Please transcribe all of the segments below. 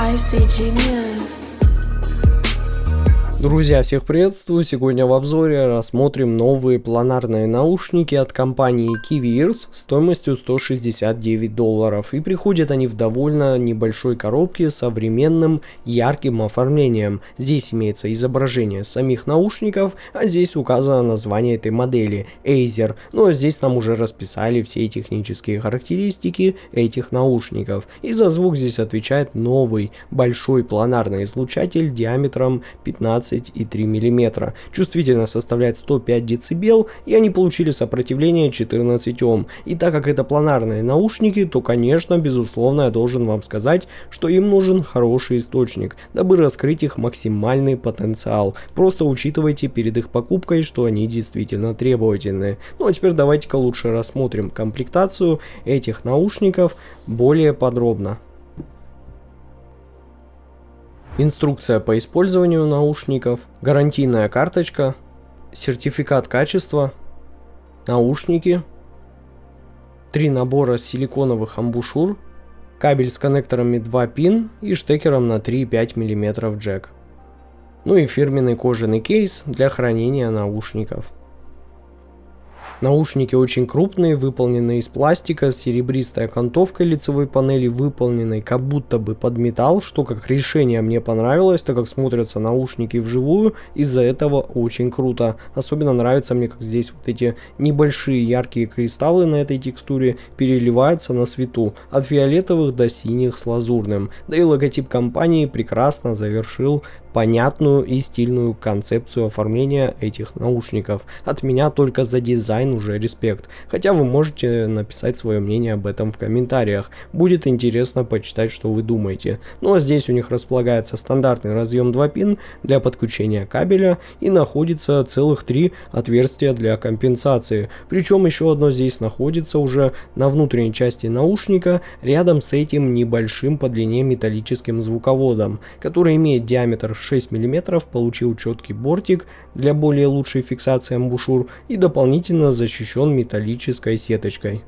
Spicy Genius. Друзья, всех приветствую! Сегодня в обзоре рассмотрим новые планарные наушники от компании KiwiEars стоимостью $169. И приходят они в довольно небольшой коробке с современным ярким оформлением. Здесь имеется изображение самих наушников, а здесь указано название этой модели Acer. Ну а здесь нам уже расписали все технические характеристики этих наушников. И за звук здесь отвечает новый большой планарный излучатель диаметром 15,3 мм. Чувствительность составляет 105 дБ, и они получили сопротивление 14 Ом. И так как это планарные наушники, то, конечно, безусловно, я должен вам сказать, что им нужен хороший источник, дабы раскрыть их максимальный потенциал. Просто учитывайте перед их покупкой, что они действительно требовательны. Ну а теперь давайте-ка лучше рассмотрим комплектацию этих наушников более подробно. Инструкция по использованию наушников, гарантийная карточка, сертификат качества, наушники, 3 набора силиконовых амбушюр, кабель с коннекторами 2 пин и штекером на 3,5 мм джек. Ну и фирменный кожаный кейс для хранения наушников. Наушники очень крупные, выполнены из пластика, с серебристой окантовкой лицевой панели, выполненной как будто бы под металл, что как решение мне понравилось, так как смотрятся наушники вживую, из-за этого очень круто. Особенно нравится мне, как здесь вот эти небольшие яркие кристаллы на этой текстуре переливаются на свету, от фиолетовых до синих с лазурным. Да и логотип компании прекрасно завершил понятную и стильную концепцию оформления этих наушников. От меня только за дизайн уже респект. Хотя вы можете написать свое мнение об этом в комментариях. Будет интересно почитать, что вы думаете. Ну а здесь у них располагается стандартный разъем 2 пин для подключения кабеля и находится целых 3 отверстия для компенсации. Причем еще одно здесь находится уже на внутренней части наушника, рядом с этим небольшим по длине металлическим звуководом, который имеет диаметр 6 мм, получил четкий бортик для более лучшей фиксации амбушюр и дополнительно защищен металлической сеточкой.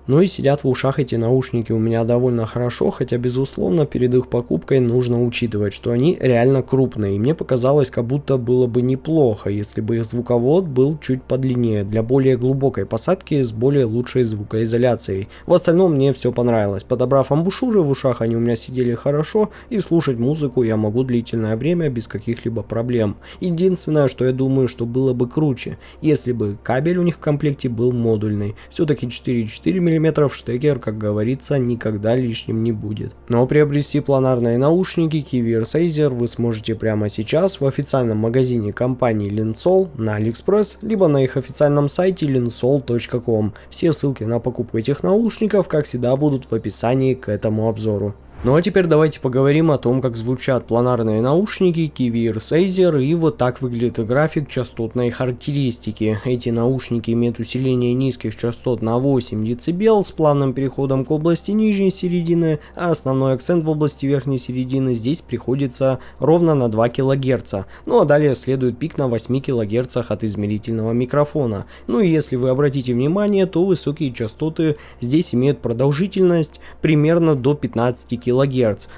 Ну и сидят в ушах эти наушники у меня довольно хорошо, хотя безусловно перед их покупкой нужно учитывать, что они реально крупные, и мне показалось, как будто было бы неплохо, если бы их звуковод был чуть подлиннее, для более глубокой посадки с более лучшей звукоизоляцией. В остальном мне все понравилось. Подобрав амбушюры, в ушах они у меня сидели хорошо, и слушать музыку я могу длительное время без каких-либо проблем. Единственное, что я думаю, что было бы круче, если бы кабель у них в комплекте был модульный. Все-таки 4,4 мм штекер, как говорится, никогда лишним не будет. Но приобрести планарные наушники KiwiEars Acer вы сможете прямо сейчас в официальном магазине компании Linsol на AliExpress, либо на их официальном сайте linsol.com. Все ссылки на покупку этих наушников, как всегда, будут в описании к этому обзору. Ну а теперь давайте поговорим о том, как звучат планарные наушники KiwiEars Acer, и вот так выглядит график частотной характеристики. Эти наушники имеют усиление низких частот на 8 дБ с плавным переходом к области нижней середины, а основной акцент в области верхней середины здесь приходится ровно на 2 кГц. Ну а далее следует пик на 8 кГц от измерительного микрофона. Ну и если вы обратите внимание, то высокие частоты здесь имеют продолжительность примерно до 15 кГц.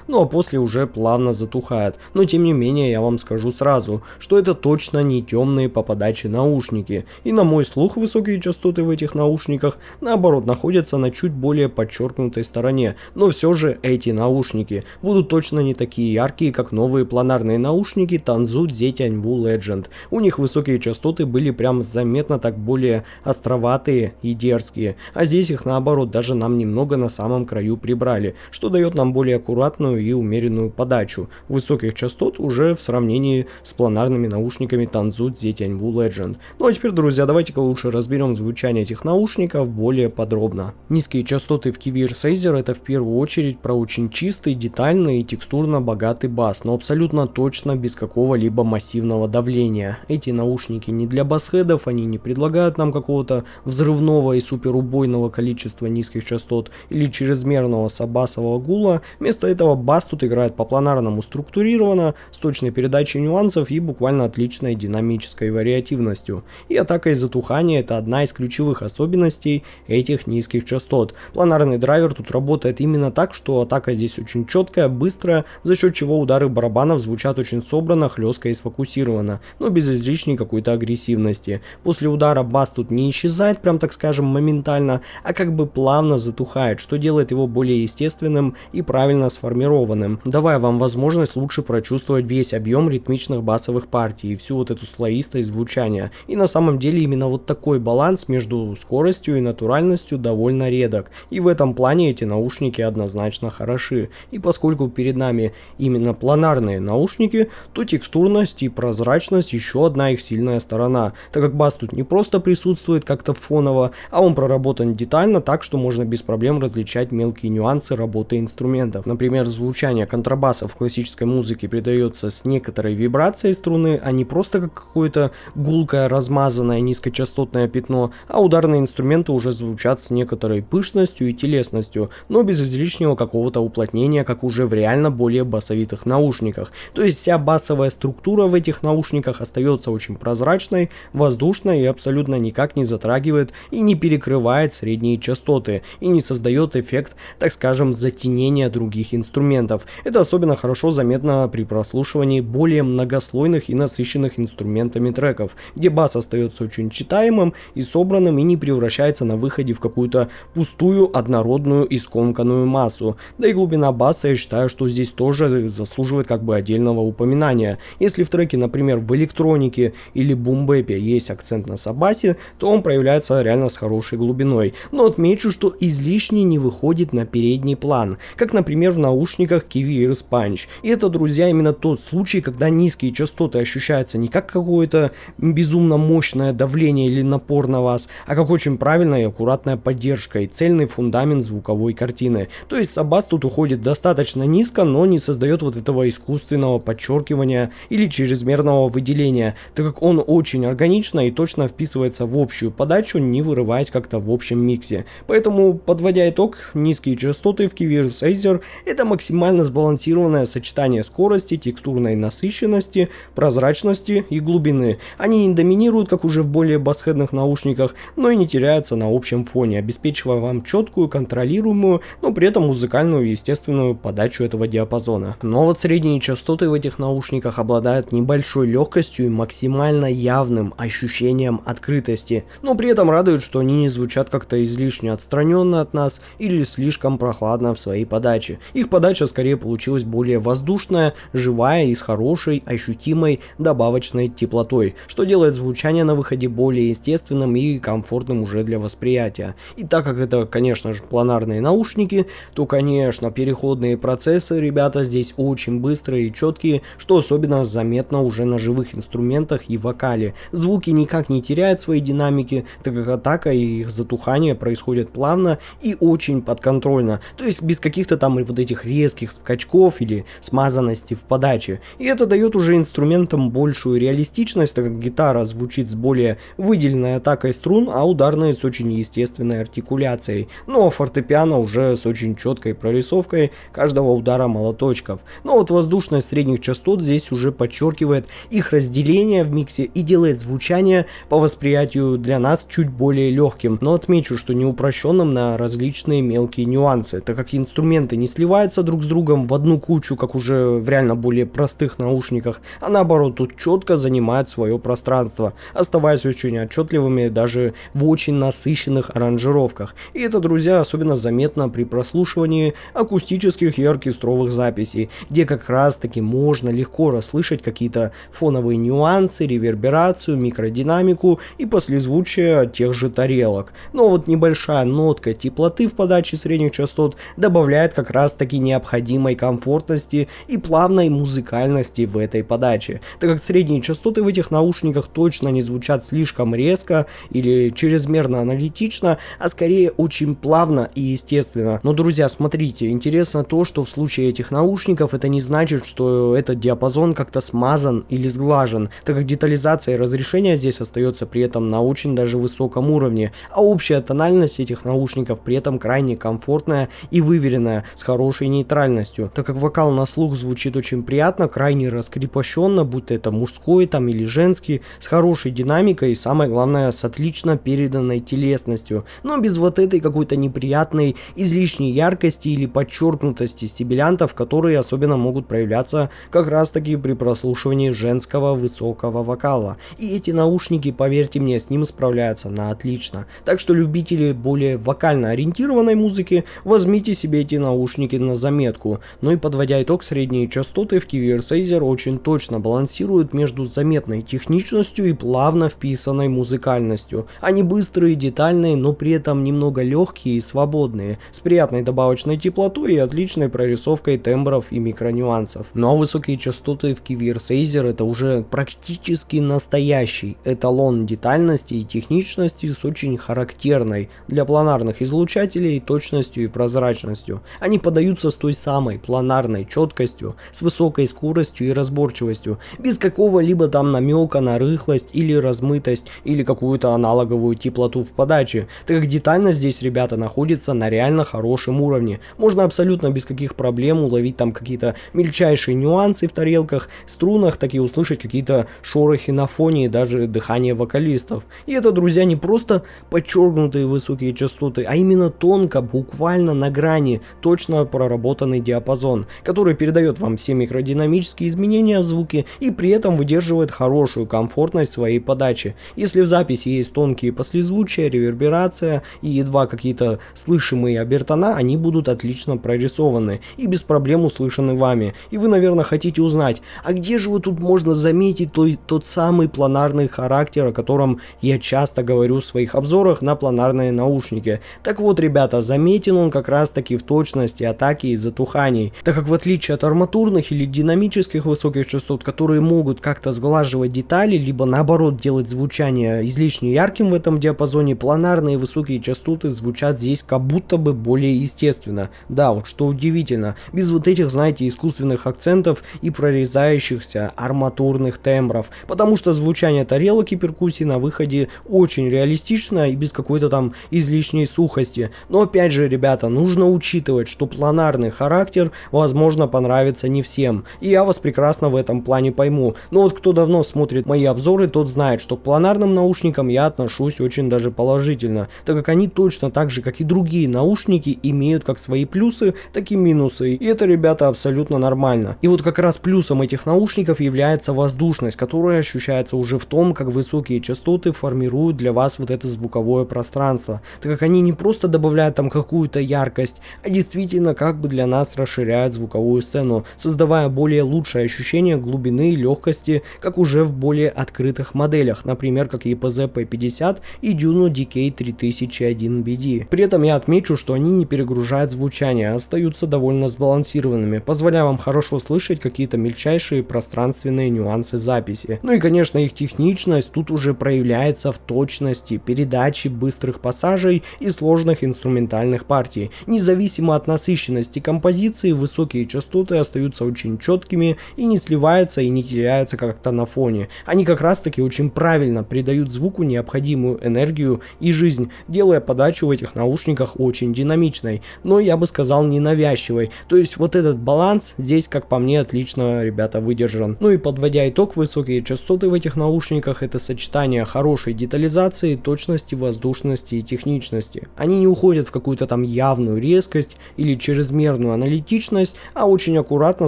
Ну а после уже плавно затухает. Но тем не менее я вам скажу сразу, что это точно не темные по подаче наушники. И на мой слух высокие частоты в этих наушниках наоборот находятся на чуть более подчеркнутой стороне. Но все же эти наушники будут точно не такие яркие, как новые планарные наушники Tanzu Z-Tianwu Legend. У них высокие частоты были прям заметно так более островатые и дерзкие. А здесь их наоборот даже нам немного на самом краю прибрали, что дает нам более аккуратную и умеренную подачу высоких частот уже в сравнении с планарными наушниками Tanzu Z-Tianwu Legend. Ну а теперь, друзья, давайте-ка лучше разберем звучание этих наушников более подробно. Низкие частоты в KiwiEars Acer — это в первую очередь про очень чистый, детальный и текстурно богатый бас, но абсолютно точно без какого-либо массивного давления. Эти наушники не для басхедов, они не предлагают нам какого-то взрывного и суперубойного количества низких частот или чрезмерного сабасового гула. Вместо этого бас тут играет по планарному структурированно, с точной передачей нюансов и буквально отличной динамической вариативностью. И атака и затухание — это одна из ключевых особенностей этих низких частот. Планарный драйвер тут работает именно так, что атака здесь очень четкая, быстрая, за счет чего удары барабанов звучат очень собрано, хлестко и сфокусированно, но без излишней какой-то агрессивности. После удара бас тут не исчезает, прям так скажем, моментально, а как бы плавно затухает, что делает его более естественным и правильно сформированным, давая вам возможность лучше прочувствовать весь объем ритмичных басовых партий и всю вот эту слоистость звучания. И на самом деле именно вот такой баланс между скоростью и натуральностью довольно редок, и в этом плане эти наушники однозначно хороши. И поскольку перед нами именно планарные наушники, то текстурность и прозрачность еще одна их сильная сторона, так как бас тут не просто присутствует как-то фоново, а он проработан детально так, что можно без проблем различать мелкие нюансы работы инструментов. Например, звучание контрабаса в классической музыке передается с некоторой вибрацией струны, а не просто как какое-то гулкое, размазанное низкочастотное пятно, а ударные инструменты уже звучат с некоторой пышностью и телесностью, но без излишнего какого-то уплотнения, как уже в реально более басовитых наушниках. То есть вся басовая структура в этих наушниках остается очень прозрачной, воздушной и абсолютно никак не затрагивает и не перекрывает средние частоты и не создает эффект, так скажем, затенения других инструментов. Это особенно хорошо заметно при прослушивании более многослойных и насыщенных инструментами треков, где бас остается очень читаемым и собранным и не превращается на выходе в какую-то пустую, однородную и скомканную массу. Да и глубина баса, я считаю, что здесь тоже заслуживает как бы отдельного упоминания. Если в треке, например, в электронике или бумбэпе есть акцент на сабасе, то он проявляется реально с хорошей глубиной. Но отмечу, что излишне не выходит на передний план, как, например, в наушниках Kiwi Ears Punch. И это, друзья, именно тот случай, когда низкие частоты ощущаются не как какое-то безумно мощное давление или напор на вас, а как очень правильная и аккуратная поддержка и цельный фундамент звуковой картины. То есть сабас тут уходит достаточно низко, но не создает вот этого искусственного подчеркивания или чрезмерного выделения, так как он очень органично и точно вписывается в общую подачу, не вырываясь как-то в общем миксе. Поэтому, подводя итог, низкие частоты в Kiwi Ears Acer — это максимально сбалансированное сочетание скорости, текстурной насыщенности, прозрачности и глубины. Они не доминируют, как уже в более басхедных наушниках, но и не теряются на общем фоне, обеспечивая вам четкую, контролируемую, но при этом музыкальную и естественную подачу этого диапазона. Но вот средние частоты в этих наушниках обладают небольшой легкостью и максимально явным ощущением открытости, но при этом радует, что они не звучат как-то излишне отстраненно от нас или слишком прохладно в своей подаче. Их подача скорее получилась более воздушная, живая и с хорошей, ощутимой добавочной теплотой, что делает звучание на выходе более естественным и комфортным уже для восприятия. И так как это, конечно же, планарные наушники, то, конечно, переходные процессы, ребята, здесь очень быстрые и четкие, что особенно заметно уже на живых инструментах и вокале. Звуки никак не теряют своей динамики, так как атака и их затухание происходят плавно и очень подконтрольно, то есть без каких-то там вот этих резких скачков или смазанности в подаче. И это дает уже инструментам большую реалистичность, так как гитара звучит с более выделенной атакой струн, а ударные с очень естественной артикуляцией. Ну а фортепиано уже с очень четкой прорисовкой каждого удара молоточков. Но вот воздушность средних частот здесь уже подчеркивает их разделение в миксе и делает звучание по восприятию для нас чуть более легким. Но отмечу, что не упрощенным на различные мелкие нюансы, так как инструменты не сливаются друг с другом в одну кучу, как уже в реально более простых наушниках, а наоборот тут четко занимают свое пространство, оставаясь очень отчетливыми даже в очень насыщенных аранжировках. И это, друзья, особенно заметно при прослушивании акустических и оркестровых записей, где как раз таки можно легко расслышать какие-то фоновые нюансы, реверберацию, микродинамику и послезвучие тех же тарелок. Но вот небольшая нотка теплоты в подаче средних частот добавляет как раз таки необходимой комфортности и плавной музыкальности в этой подаче, так как средние частоты в этих наушниках точно не звучат слишком резко или чрезмерно аналитично, а скорее очень плавно и естественно. Но, друзья, смотрите, интересно то, что в случае этих наушников это не значит, что этот диапазон как-то смазан или сглажен, так как детализация и разрешение здесь остается при этом на очень даже высоком уровне, а общая тональность этих наушников при этом крайне комфортная и выверенная, с хорошей нейтральностью, так как вокал на слух звучит очень приятно, крайне раскрепощенно, будь то это мужской там или женский, с хорошей динамикой и самое главное с отлично переданной телесностью, но без вот этой какой-то неприятной излишней яркости или подчеркнутости стибилянтов, которые особенно могут проявляться как раз таки при прослушивании женского высокого вокала. И эти наушники, поверьте мне, с ним справляются на отлично. Так что любители более вокально ориентированной музыки, возьмите себе эти наушники на заметку. Ну и подводя итог, средние частоты в KVR Seizer очень точно балансируют между заметной техничностью и плавно вписанной музыкальностью. Они быстрые, детальные, но при этом немного легкие и свободные, с приятной добавочной теплотой и отличной прорисовкой тембров и микронюансов. Но высокие частоты в KVR Seizer это уже практически настоящий эталон детальности и техничности с очень характерной для планарных излучателей точностью и прозрачностью. Они подаются с той самой планарной четкостью, с высокой скоростью и разборчивостью, без какого-либо там намека на рыхлость или размытость или какую-то аналоговую теплоту в подаче, так как детальность здесь, ребята, находится на реально хорошем уровне. Можно абсолютно без каких проблем уловить там какие-то мельчайшие нюансы в тарелках, струнах, так и услышать какие-то шорохи на фоне и даже дыхание вокалистов. И это, друзья, не просто подчеркнутые высокие частоты, а именно тонко, буквально на грани, точно проработанный диапазон, который передает вам все микродинамические изменения в звуке и при этом выдерживает хорошую комфортность своей подачи. Если в записи есть тонкие послезвучия, реверберация и едва какие-то слышимые обертона, они будут отлично прорисованы и без проблем услышаны вами. И вы, наверное, хотите узнать, а где же вот тут можно заметить тот самый планарный характер, о котором я часто говорю в своих обзорах на планарные наушники. Так вот, ребята, заметен он как раз таки в точности атаки и затуханий, так как в отличие от арматурных или динамических высоких частот, которые могут как-то сглаживать детали, либо наоборот делать звучание излишне ярким в этом диапазоне, планарные высокие частоты звучат здесь как будто бы более естественно. Да, вот что удивительно, без вот этих, знаете, искусственных акцентов и прорезающихся арматурных тембров, потому что звучание тарелок и перкуссий на выходе очень реалистично и без какой-то там излишней сухости. Но опять же, ребята, нужно учитывать, что планарный характер, возможно, понравится не всем. И я вас прекрасно в этом плане пойму. Но вот кто давно смотрит мои обзоры, тот знает, что к планарным наушникам я отношусь очень даже положительно, так как они точно так же, как и другие наушники, имеют как свои плюсы, так и минусы. И это, ребята, абсолютно нормально. И вот как раз плюсом этих наушников является воздушность, которая ощущается уже в том, как высокие частоты формируют для вас вот это звуковое пространство, так как они не просто добавляют там какую-то яркость, а действительно как бы для нас расширяют звуковую сцену, создавая более лучшее ощущение глубины и легкости, как уже в более открытых моделях, например, как EPZ P50 и Juno DK3001BD. При этом я отмечу, что они не перегружают звучание, а остаются довольно сбалансированными, позволяя вам хорошо слышать какие-то мельчайшие пространственные нюансы записи. Ну и, конечно, их техничность тут уже проявляется в точности передачи быстрых пассажей и сложных инструментальных партий. Независимо от насыщенности композиции, высокие частоты остаются очень четкими и не сливаются и не теряются как-то на фоне. Они как раз таки очень правильно придают звуку необходимую энергию и жизнь, делая подачу в этих наушниках очень динамичной, но я бы сказал ненавязчивой. То есть вот этот баланс здесь, как по мне, отлично, ребята, выдержан. Ну и подводя итог, высокие частоты в этих наушниках — это сочетание хорошей детализации, точности, воздушности и техничности. Они не уходят в какую-то там явную резкость или чрезмерную аналитичность, а очень аккуратно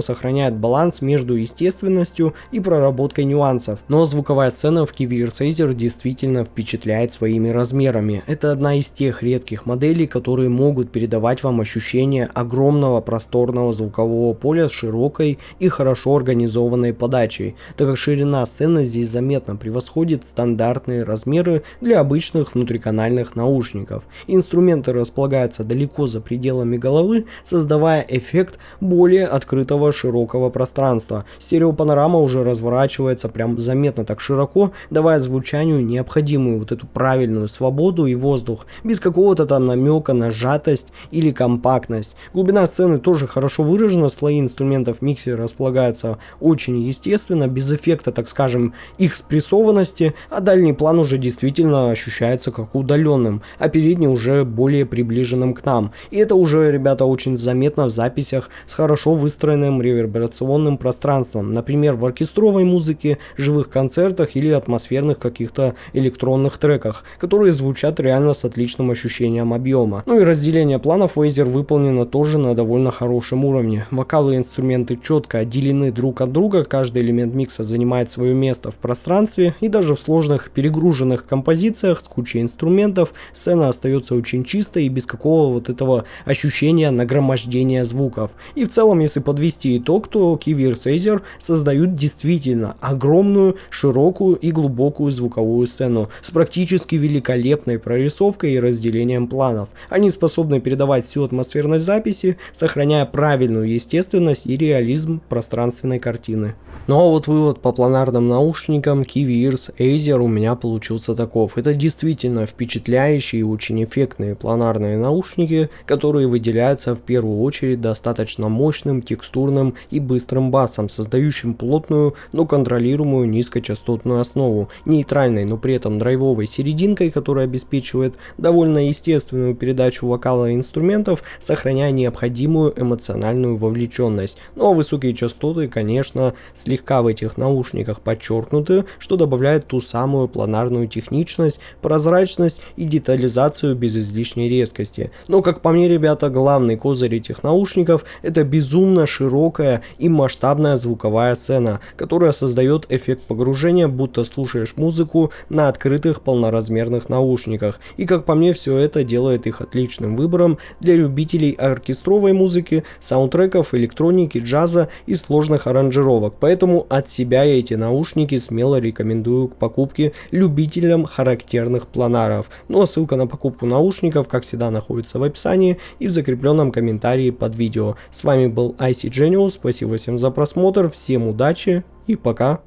сохраняют баланс между естественностью и проработкой нюансов. Но звуковая сцена в KVR Seizer действительно впечатляет своими размерами. Это одна из тех редких моделей, которые могут передавать вам ощущение огромного просторного звукового поля с широкой и хорошо организованной подачей, так как ширина сцены здесь заметно превосходит стандартные размеры для обычных внутриканальных наушников. Инструменты располагаются далеко за пределами головы, создавая эффект более открытого широкого пространства. Стереопанорама уже разворачивается прям заметно так широко, давая звучанию необходимую вот эту правильную свободу и воздух, без какого-то там намека на сжатость или компактность. Глубина сцены тоже хорошо выражена, слои инструментов в миксе располагаются очень естественно, без эффекта, так скажем, их спрессованности, а дальний план уже действительно ощущается как удаленным, а передний уже более приближенным к нам. И это уже, ребята, ребята, очень заметно в записях с хорошо выстроенным реверберационным пространством, например, в оркестровой музыке, живых концертах или атмосферных каких-то электронных треках, которые звучат реально с отличным ощущением объема. Ну и разделение планов Wazer выполнено тоже на довольно хорошем уровне. Вокалы и инструменты четко отделены друг от друга, каждый элемент микса занимает свое место в пространстве, и даже в сложных перегруженных композициях с кучей инструментов сцена остается очень чистой и без какого вот этого ощущения нагромождения звуков. И в целом, если подвести итог, то Keyverse Wazer создают действительно огромную, широкую и глубокую звуковую сцену с практически великолепной прорисовкой и разделением планов. Они способны передавать всю атмосферность записи, сохраняя правильную естественность и реализм пространственной картины. Ну а вот вывод по планарным наушникам Keyverse Wazer у меня получился таков. Это действительно впечатляющие и очень эффектные планарные наушники, которые выделяются в первую очередь достаточно мощным, текстурным и быстрым басом, создающим плотную, но контролируемую низкочастотную основу, нейтральной, но при этом драйвовой серединкой, которая обеспечивает довольно естественную передачу вокала и инструментов, сохраняя необходимую эмоциональную вовлеченность. Ну а высокие частоты, конечно, слегка в этих наушниках подчеркнуты, что добавляет ту самую планарную техничность, прозрачность и детализацию без излишней резкости. Но как по мне, ребята, главный козырь этих наушников — это безумно широкая и масштабная звуковая сцена, которая создает эффект погружения, будто слушаешь музыку на открытых полноразмерных наушниках. И как по мне, все это делает их отличным выбором для любителей оркестровой музыки, саундтреков, электроники, джаза и сложных аранжировок. Поэтому от себя я эти наушники смело рекомендую к покупке любителям характерных планаров. Ну а ссылка на покупку наушников, как всегда, находится в описании и в закрепленном комментарии под видео. С вами был IC Genius, спасибо всем за просмотр, всем удачи и пока!